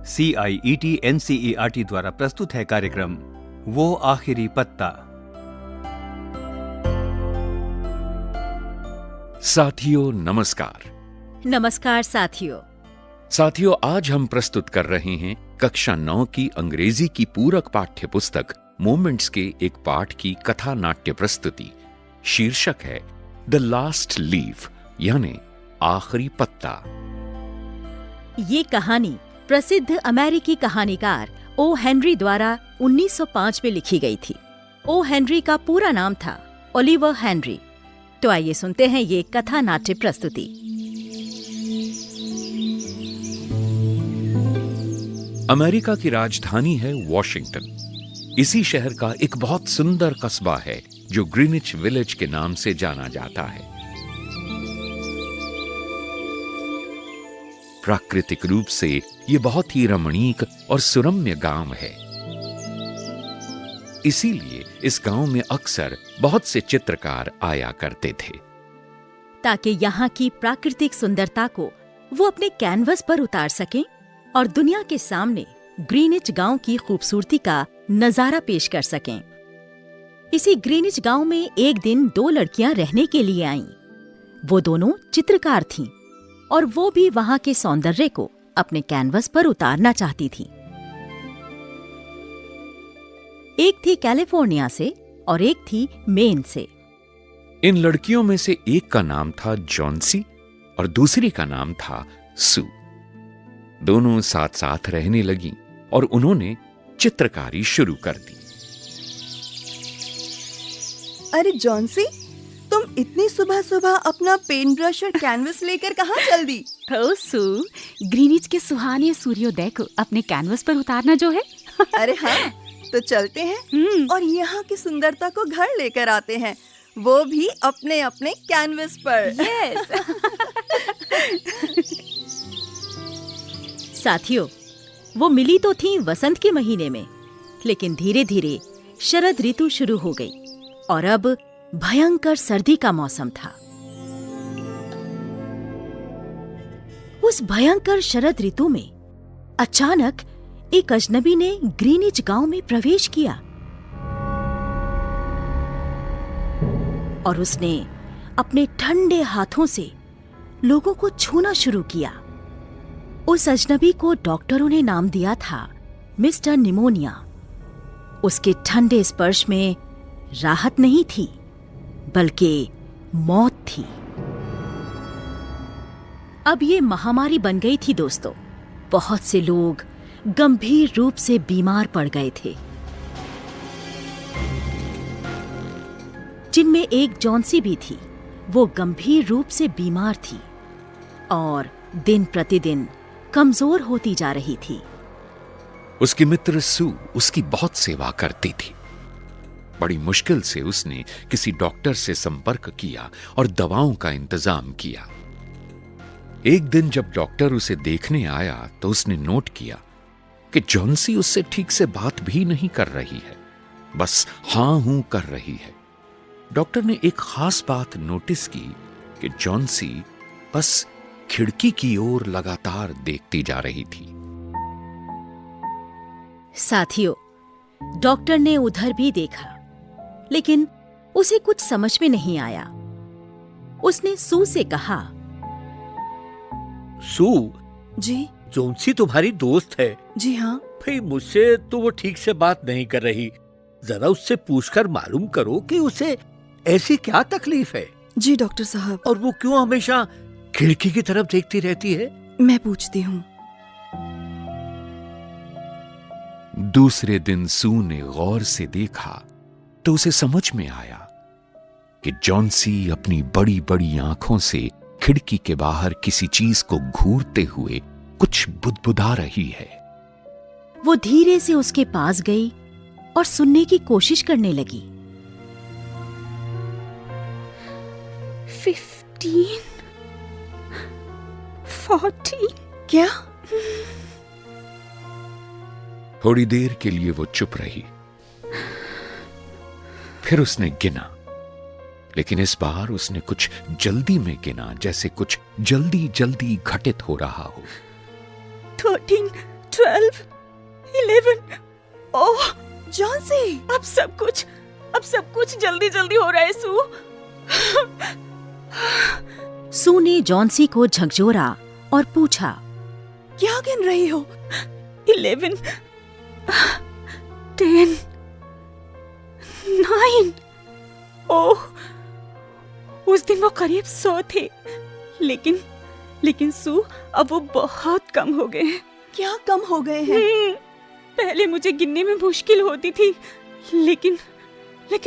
CIET NCERT द्वारा प्रस्तुत है कार्यक्रम वो आखिरी पत्ता। साथियों नमस्कार। नमस्कार साथियों, आज हम प्रस्तुत कर रहे हैं कक्षा 9 की अंग्रेजी की पूरक पाठ्य पुस्तक मोमेंट्स के एक पाठ की कथा नाट्य प्रस्तुति। शीर्षक है द लास्ट लीफ यानी आखिरी पत्ता। ये कहानी प्रसिद्ध अमेरिकी कहानीकार ओ हेनरी द्वारा 1905 में लिखी गई थी। ओ हेनरी का पूरा नाम था ओलिवर हेनरी। तो आइए सुनते हैं ये कथा नाट्य प्रस्तुति। अमेरिका की राजधानी है वॉशिंगटन। इसी शहर का एक बहुत सुंदर कस्बा है जो ग्रीनिच विलेज के नाम से जाना जाता है। प्राकृतिक रूप से ये बहुत ही रमणीक और सुरम्य गांव है। इसीलिए इस गांव में अक्सर बहुत से चित्रकार आया करते थे ताकि यहाँ की प्राकृतिक सुंदरता को वो अपने कैनवस पर उतार सकें और दुनिया के सामने ग्रीनिच गांव की खूबसूरती का नजारा पेश कर सकें। इसी ग्रीनिच गांव में एक दिन 2 लड़कियां रहने के लिए आईं। वो दोनों चित्रकार थीं और वो भी वहां के सौंदर्य को अपने कैनवस पर उतारना चाहती थीं। एक थी कैलिफोर्निया से और एक थी मेन से। इन लड़कियों में से एक का नाम था जॉन्सी और दूसरी का नाम था सू। दोनों साथ साथ रहने लगीं और उन्होंने चित्रकारी शुरू कर दी। अरे जॉन्सी, तुम इतनी सुबह सुबह अपना पेंट ब्रश और कैनवस लेकर कहाँ चल दी? ओ सू, ग्रीनिच के सुहाने सूर्योदय को अपने कैनवस पर उतारना जो है। अरे हाँ, तो चलते हैं और यहाँ की सुंदरता को घर लेकर आते हैं, वो भी अपने अपने कैनवस पर। साथियों, वो मिली तो थी वसंत के महीने में, लेकिन धीरे धीरे शरद ऋतु शुरू हो गई और अब भयंकर सर्दी का मौसम था। उस भयंकर शरद ऋतु में अचानक एक अजनबी ने ग्रीनिच गांव में प्रवेश किया और उसने अपने ठंडे हाथों से लोगों को छूना शुरू किया। उस अजनबी को डॉक्टरों ने नाम दिया था मिस्टर निमोनिया। उसके ठंडे स्पर्श में राहत नहीं थी, बल्कि मौत थी। अब ये महामारी बन गई थी दोस्तों। बहुत से लोग गंभीर रूप से बीमार पड़ गए थे, जिनमें एक जॉन्सी भी थी। वो गंभीर रूप से बीमार थी और दिन प्रतिदिन कमजोर होती जा रही थी। उसकी मित्र सू उसकी बहुत सेवा करती थी। बड़ी मुश्किल से उसने किसी डॉक्टर से संपर्क किया और दवाओं का इंतजाम किया। एक दिन जब डॉक्टर उसे देखने आया तो उसने नोट किया कि जॉन्सी उससे ठीक से बात भी नहीं कर रही है, बस हां हूं कर रही है। डॉक्टर ने एक खास बात नोटिस की कि जॉन्सी बस खिड़की की ओर लगातार देखती जा रही थी। साथियों, डॉक्टर ने उधर भी देखा, लेकिन उसे कुछ समझ में नहीं आया। उसने सू से कहा, सू जी? जॉन्सी तुम्हारी दोस्त है। जी हाँ। भाई मुझसे तो वो ठीक से बात नहीं कर रही। जरा उससे पूछकर मालूम करो कि उसे ऐसी क्या तकलीफ है। जी डॉक्टर साहब। और वो क्यों हमेशा खिड़की की तरफ देखती रहती है? मैं पूछती हूँ। दूसरे दिन सू ने गौर से देखा तो उसे समझ में आया कि जॉन्सी अपनी बड़ी बड़ी आंखों से खिड़की के बाहर किसी चीज को घूरते हुए कुछ बुदबुदा रही है। वो धीरे से उसके पास गई और सुनने की कोशिश करने लगी। 15, 40। क्या? थोड़ी देर के लिए वो चुप रही। फिर उसने गिना, लेकिन इस बार उसने कुछ जल्दी में गिना, जैसे कुछ जल्दी जल्दी घटित हो रहा हो। 13, 12, 11। ओह जॉन्सी, अब सब कुछ जल्दी जल्दी हो रहा है सू। सू ने जॉन्सी को झकझोरा और पूछा, क्या गिन रही हो? 11, 10, 9। ओह, उस दिन वो करीब 100 थे, लेकिन सू अब वो बहुत कम हो गए हैं। क्या कम हो गए हैं? पहले मुझे गिनने में मुश्किल होती थी, लेकिन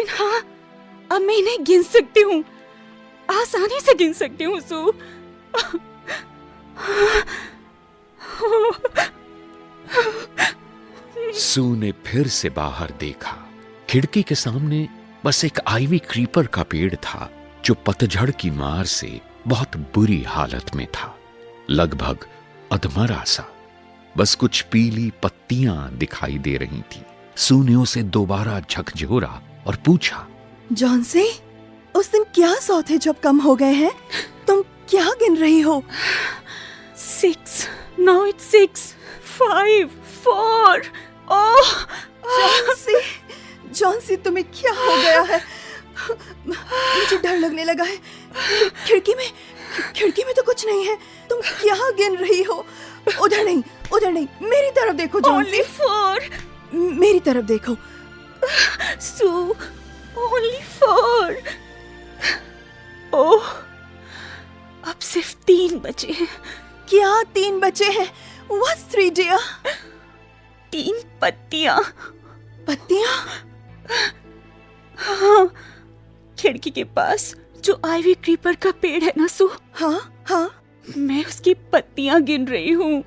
हाँ, अब मैं इन्हें गिन सकती हूँ, आसानी से गिन सकती हूँ सू। सू ने फिर से बाहर देखा। खिड़की के सामने बस एक आइवी क्रीपर का पेड़ था जो पतझड़ की मार से बहुत बुरी हालत में था, लगभग अधमरा सा। बस कुछ पीली पत्तियां दिखाई दे रही थी। सू ने उसे दोबारा झकझोरा और पूछा, जॉन्सी, उस दिन क्या 100 थे जब कम हो गए हैं? तुम क्या गिन रही हो? 6, now it's 6, 5, 4। ओह जॉन्सी, तुम्हें क्या हो गया है? मुझे डर लगने लगा है। खिड़की में तो कुछ नहीं है। तुम क्या गिन रही हो? उधर नहीं, मेरी तरफ देखो जॉन्सी। Only 4। मेरी तरफ देखो। सू, only 4। ओह, अब सिर्फ 3 बचे हैं। क्या 3 बचे हैं? What's 3 dear? 3 पत्तियां। पत्तियां? हाँ, खिड़की के पास जो आइवी क्रीपर का पेड़ है ना सू, हाँ। मैं उसकी पत्तियां गिन रही हूँ।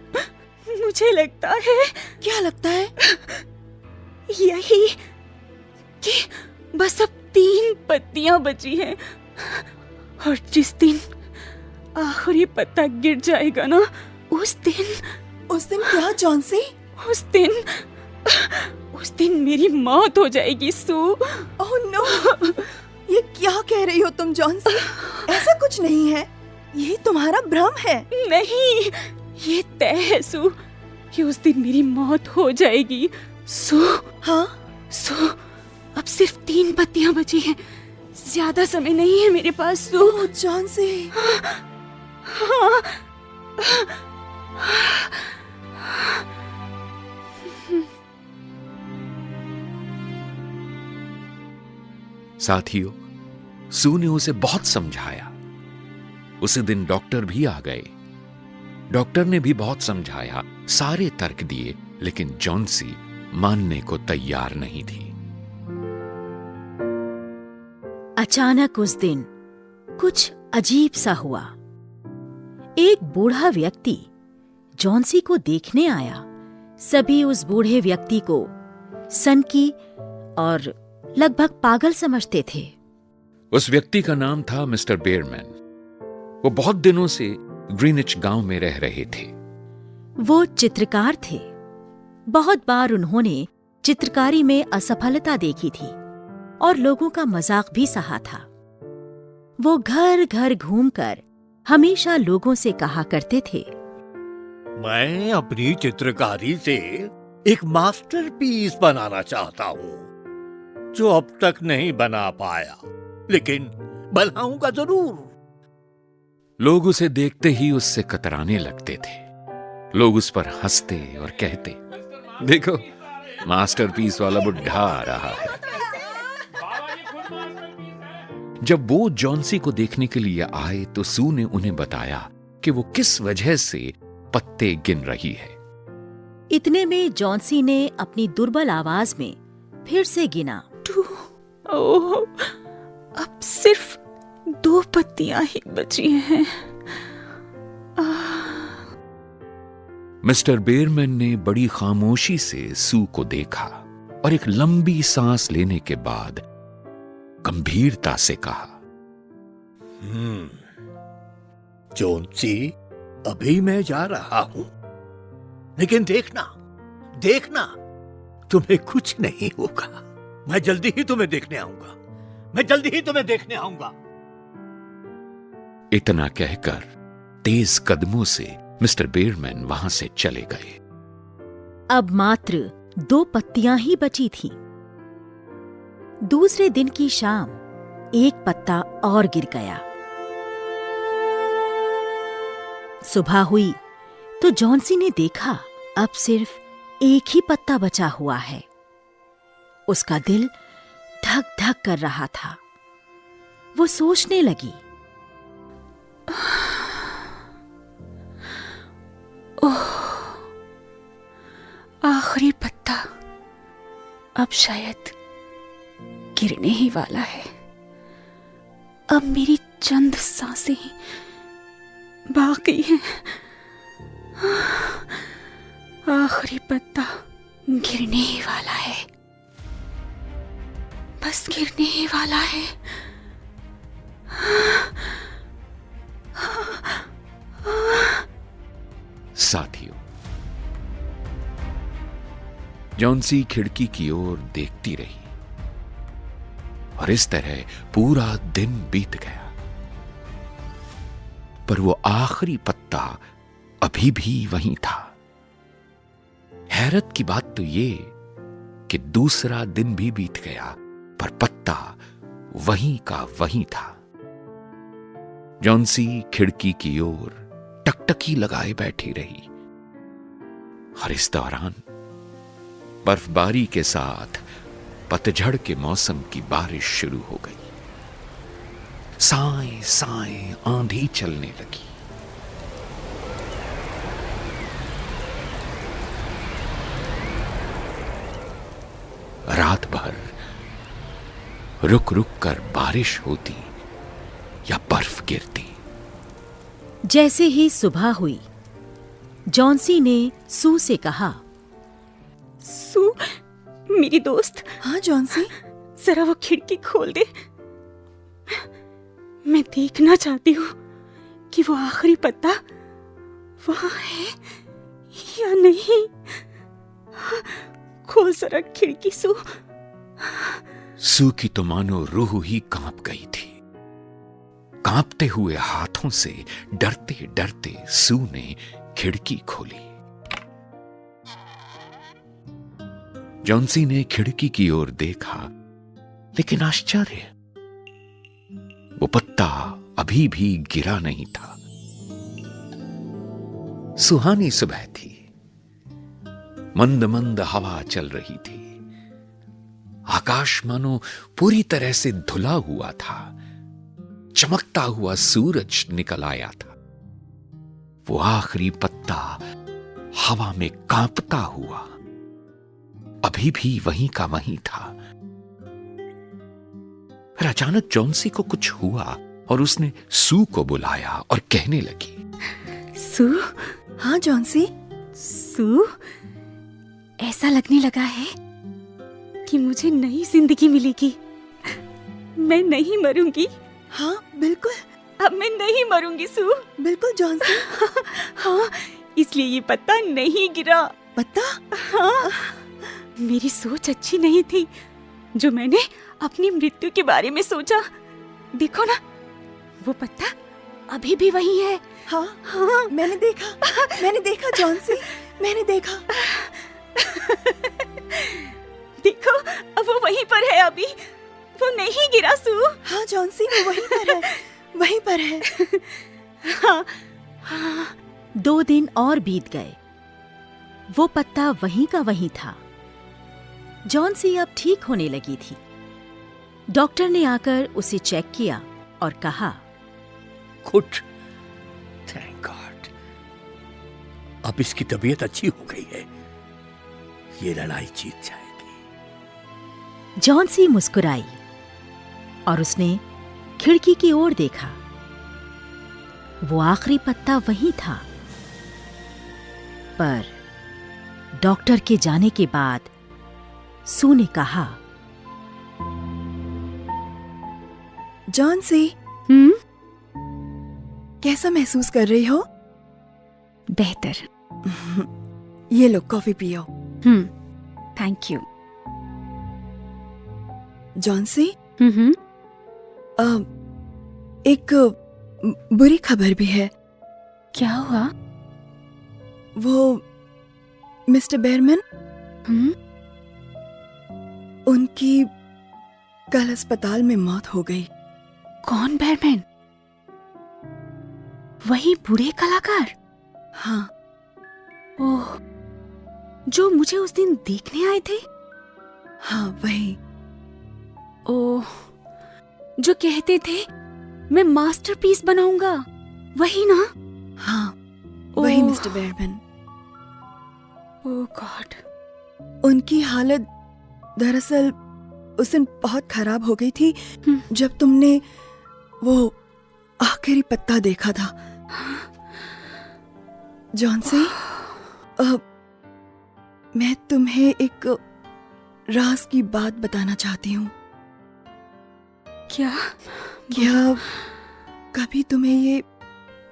मुझे लगता है, क्या लगता है? यही कि बस अब 3 पत्तियां बची हैं, और जिस दिन आखिरी पत्ता गिर जाएगा ना, उस दिन क्या जॉन्सी? उस दिन मेरी मौत हो जाएगी सू। ओह नो, ये क्या कह रही हो तुम जॉन्सी? ऐसा कुछ नहीं है, ये तुम्हारा भ्रम है। नहीं, ये तय है सू कि उस दिन मेरी मौत हो जाएगी। सू, हाँ? सू, अब सिर्फ 3 पत्तियां बची हैं, ज्यादा समय नहीं है मेरे पास सू। ओह जॉन्सी। हाँ। साथियों, सू ने उसे बहुत समझाया। उसी दिन डॉक्टर भी आ गए। डॉक्टर ने भी बहुत समझाया, सारे तर्क दिए, लेकिन जॉन्सी मानने को तैयार नहीं थी। अचानक उस दिन कुछ अजीब सा हुआ। एक बूढ़ा व्यक्ति जॉन्सी को देखने आया। सभी उस बूढ़े व्यक्ति को सनकी और लगभग पागल समझते थे। उस व्यक्ति का नाम था मिस्टर बेयरमैन। वो बहुत दिनों से ग्रीनिच गांव में रह रहे थे। वो चित्रकार थे। बहुत बार उन्होंने चित्रकारी में असफलता देखी थी और लोगों का मजाक भी सहा था। वो घर घर घूमकर हमेशा लोगों से कहा करते थे, मैं अपनी चित्रकारी से एक मास्टरपीस बनाना चाहता हूँ, जो अब तक नहीं बना पाया, लेकिन बनाऊंगा जरूर। लोग उसे देखते ही उससे कतराने लगते थे। लोग उस पर हंसते और कहते, देखो, मास्टरपीस वाला बुढ़ा आ रहा है। जब वो जॉन्सी को देखने के लिए आए तो सू ने उन्हें बताया कि वो किस वजह से पत्ते गिन रही है। इतने में जॉन्सी ने अपनी दुर्बल आवाज में फिर से गिना। 2। ओह, अब सिर्फ 2 पत्तियां ही बची हैं। मिस्टर बेयरमैन ने बड़ी खामोशी से सू को देखा और एक लंबी सांस लेने के बाद गंभीरता से कहा, जॉन्सी, अभी मैं जा रहा हूं, लेकिन देखना, तुम्हें कुछ नहीं होगा। मैं जल्दी ही तुम्हें देखने आऊंगा। इतना कहकर तेज कदमों से मिस्टर बेयरमैन वहां से चले गए। अब मात्र 2 पत्तियां ही बची थीं। दूसरे दिन की शाम एक पत्ता और गिर गया। सुबह हुई तो जॉन्सी ने देखा अब सिर्फ एक ही पत्ता बचा हुआ है। उसका दिल धक धक कर रहा था। वो सोचने लगी, आखिरी पत्ता अब शायद गिरने ही वाला है। अब मेरी चंद सांसें ही बाकी हैं। आखिरी पत्ता गिरने ही वाला है, बस गिरने ही वाला है। साथियों, जॉन्सी खिड़की की ओर देखती रही और इस तरह पूरा दिन बीत गया, पर वो आखिरी पत्ता अभी भी वहीं था। हैरत की बात तो ये कि दूसरा दिन भी बीत गया, पर पत्ता वहीं का वहीं था। जॉन्सी खिड़की की ओर टकटकी लगाए बैठी रही और इस दौरान बर्फबारी के साथ पतझड़ के मौसम की बारिश शुरू हो गई। साए साए आंधी चलने लगी। रात भर रुक रुक कर बारिश होती या बर्फ गिरती। जैसे ही सुबह हुई, जॉन्सी ने सू से कहा, सू, मेरी दोस्त, हाँ जॉन्सी, जरा वो खिड़की खोल दे। मैं देखना चाहती हूँ कि वो आखिरी पत्ता वहां है या नहीं। खोल जरा खिड़की, सू। सू की तो मानो रूह ही कांप गई थी। कांपते हुए हाथों से डरते डरते सू ने खिड़की खोली। जॉन्सी ने खिड़की की ओर देखा, लेकिन आश्चर्य, वो पत्ता अभी भी गिरा नहीं था। सुहानी सुबह थी। मंद मंद हवा चल रही थी। आकाश मानो पूरी तरह से धुला हुआ था। चमकता हुआ सूरज निकल आया था। वो आखिरी पत्ता हवा में कांपता हुआ अभी भी वहीं का वहीं था। फिर अचानक जॉन्सी को कुछ हुआ और उसने सू को बुलाया और कहने लगी, सू। हाँ जॉन्सी। सू, ऐसा लगने लगा है कि मुझे नई जिंदगी मिलेगी। मैं नहीं मरूंगी। हाँ बिल्कुल, अब मैं नहीं मरूंगी सू। बिल्कुल जॉन्सी। हाँ, इसलिए ये पत्ता नहीं गिरा। पत्ता? हाँ, मेरी सोच अच्छी नहीं थी जो मैंने अपनी मृत्यु के बारे में सोचा। देखो ना, वो पत्ता अभी भी वही है। हाँ हाँ, मैंने देखा जॉन्सी, मैंने देखा। देखो, अब वो वहीं पर है। अभी वो नहीं गिरा सू। हाँ जॉन्सी, वो वहीं पर है, वहीं पर है। हाँ, हाँ। 2 दिन और बीत गए। वो पत्ता वहीं का वहीं था। जॉन्सी अब ठीक होने लगी थी। डॉक्टर ने आकर उसे चेक किया और कहा, गुड, थैंक गॉड, अब इसकी तबीयत अच्छी हो गई है। ये लड़ाई जीत जाएगी। जॉन्सी मुस्कुराई और उसने खिड़की की ओर देखा। वो आखिरी पत्ता वहीं था, पर डॉक्टर के जाने के बाद सू ने कहा, जॉन्सी, कैसा महसूस कर रही हो? बेहतर। ये लो, कॉफी पियो। Thank you. जॉन्सी, एक बुरी खबर भी है। क्या हुआ? मिस्टर बेरमैन, हम्म? उनकी कल अस्पताल में मौत हो गई। कौन बेरमैन? वही बूढ़े कलाकार? हाँ, ओह, जो मुझे उस दिन देखने आए थे? हाँ वही। ओह, जो कहते थे मैं मास्टरपीस बनाऊंगा, वही ना? हाँ वही ओह। मिस्टर बेरमैन। ओह गॉड। उनकी हालत दरअसल उस दिन बहुत खराब हो गई थी हम्म। जब तुमने वो आखिरी पत्ता देखा था। जॉन्सी, मैं तुम्हें एक राज की बात बताना चाहती हूँ। क्या? क्या कभी तुम्हें ये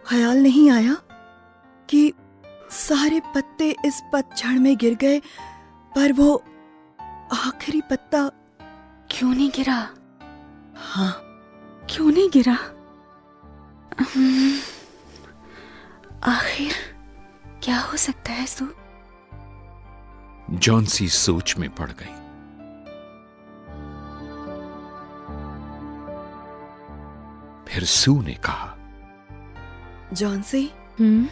ख्याल नहीं आया कि सारे पत्ते इस पतझड़ में गिर गए पर वो आखिरी पत्ता? क्यों नहीं गिरा? हाँ, क्यों नहीं गिरा? आखिर क्या हो सकता है सू? जॉन्सी सोच में पड़ गई। फिर सू ने कहा, जॉन्सी, हम्म?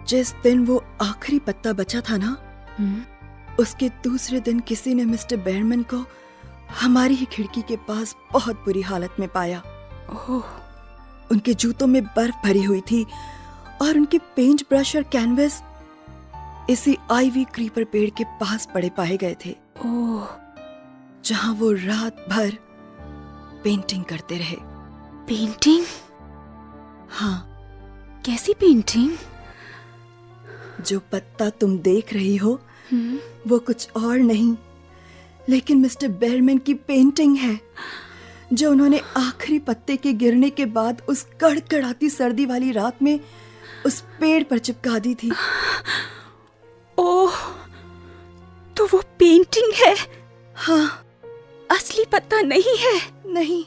जिस दिन वो आखिरी पत्ता बचा था ना, हम्म? उसके दूसरे दिन किसी ने मिस्टर बेरमैन को हमारी ही खिड़की के पास बहुत बुरी हालत में पाया। ओह, उनके जूतों में बर्फ भरी हुई थी और उनके पेंट ब्रश और कैनवस इसी आईवी क्रीपर पेड़ के पास पड़े पाए गए थे, ओह, जहां वो रात भर पेंटिंग करते रहे। पेंटिंग? हाँ, कैसी पेंटिंग? जो पत्ता तुम देख रही हो हम्म? वो कुछ और नहीं लेकिन मिस्टर बेरमैन की पेंटिंग है, जो उन्होंने आखिरी पत्ते के गिरने के बाद उस कड़कड़ाती सर्दी वाली रात में उस पेड़ पर चिपका दी थी। ओह, तो वो पेंटिंग है, हाँ, असली पत्ता नहीं है। नहीं,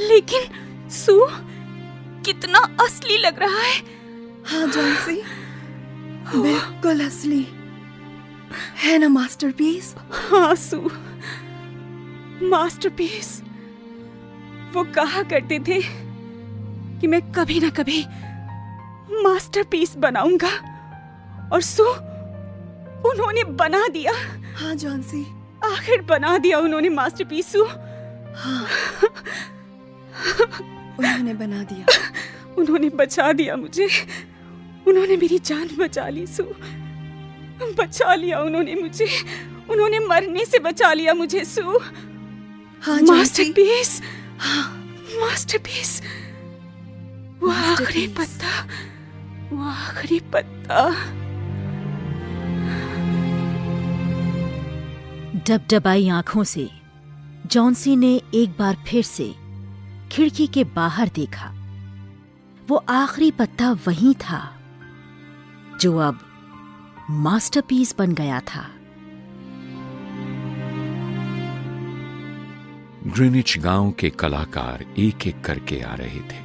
लेकिन सू, कितना असली लग रहा है। हाँ जॉन्सी, बिल्कुल असली है ना मास्टरपीस? हाँ सू, मास्टरपीस। वो कहा करते थे कि मैं कभी ना कभी मास्टरपीस बनाऊंगा, और सू, उन्होंने बना दिया। हाँ जॉन्सी, आखिर बना दिया उन्होंने मास्टरपीस सू। हाँ उन्होंने बना दिया। उन्होंने बचा दिया मुझे, उन्होंने मेरी जान बचा ली सू, बचा लिया उन्होंने मुझे, उन्होंने मरने से बचा लिया मुझे सू। हाँ जॉन्सी, मास्टरपीस, हाँ, मास्टरपीस, वो आखिरी मास्टरपीस। पत्ता, वो आखिरी पत्ता। डबडबाई आंखों से जॉन्सी ने एक बार फिर से खिड़की के बाहर देखा। वो आखिरी पत्ता वही था जो अब मास्टरपीस बन गया था। ग्रीनिच गांव के कलाकार एक एक करके आ रहे थे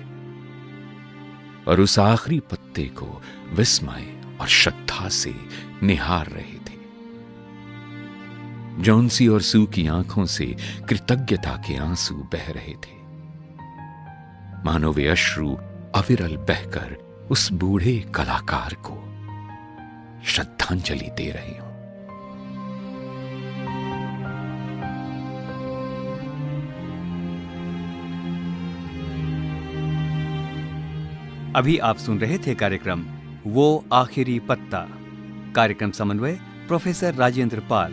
और उस आखिरी पत्ते को विस्मय और श्रद्धा से निहार रहे थे। जॉन्सी और सू की आंखों से कृतज्ञता के आंसू बह रहे थे, मानो वे अश्रु अविरल बहकर उस बूढ़े कलाकार को श्रद्धांजलि दे रहे हों। अभी आप सुन रहे थे कार्यक्रम वो आखिरी पत्ता। कार्यक्रम समन्वय प्रोफेसर राजेंद्र पाल,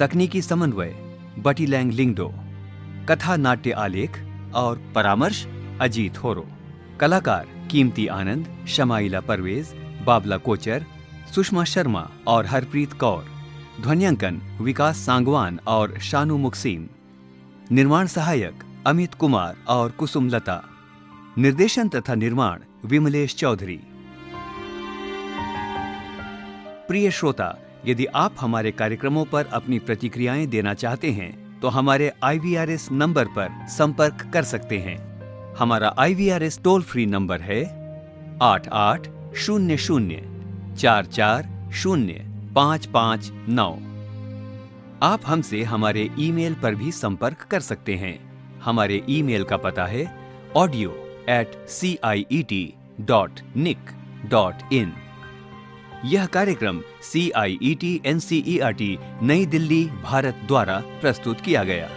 तकनीकी समन्वय बटी लैंग लिंगडो, कथा नाट्य आलेख और परामर्श अजीत होरो, कलाकार कीमती आनंद, शमाइला परवेज, बाबला कोचर, सुषमा शर्मा और हरप्रीत कौर, ध्वन्यांकन विकास सांगवान और शानू मुक्सीम, निर्माण सहायक अमित कुमार और कुसुम लता, निर्देशन तथा निर्माण विमलेश चौधरी। प्रिय श्रोता, यदि आप हमारे कार्यक्रमों पर अपनी प्रतिक्रियाएं देना चाहते हैं तो हमारे IVRS नंबर पर संपर्क कर सकते हैं। हमारा IVRS टोल फ्री नंबर है 88004440 559। आप हमसे हमारे ईमेल पर भी संपर्क कर सकते हैं। हमारे ईमेल का पता है audio@ciet.nic.in। यह कार्यक्रम CIET NCERT नई दिल्ली, भारत द्वारा प्रस्तुत किया गया।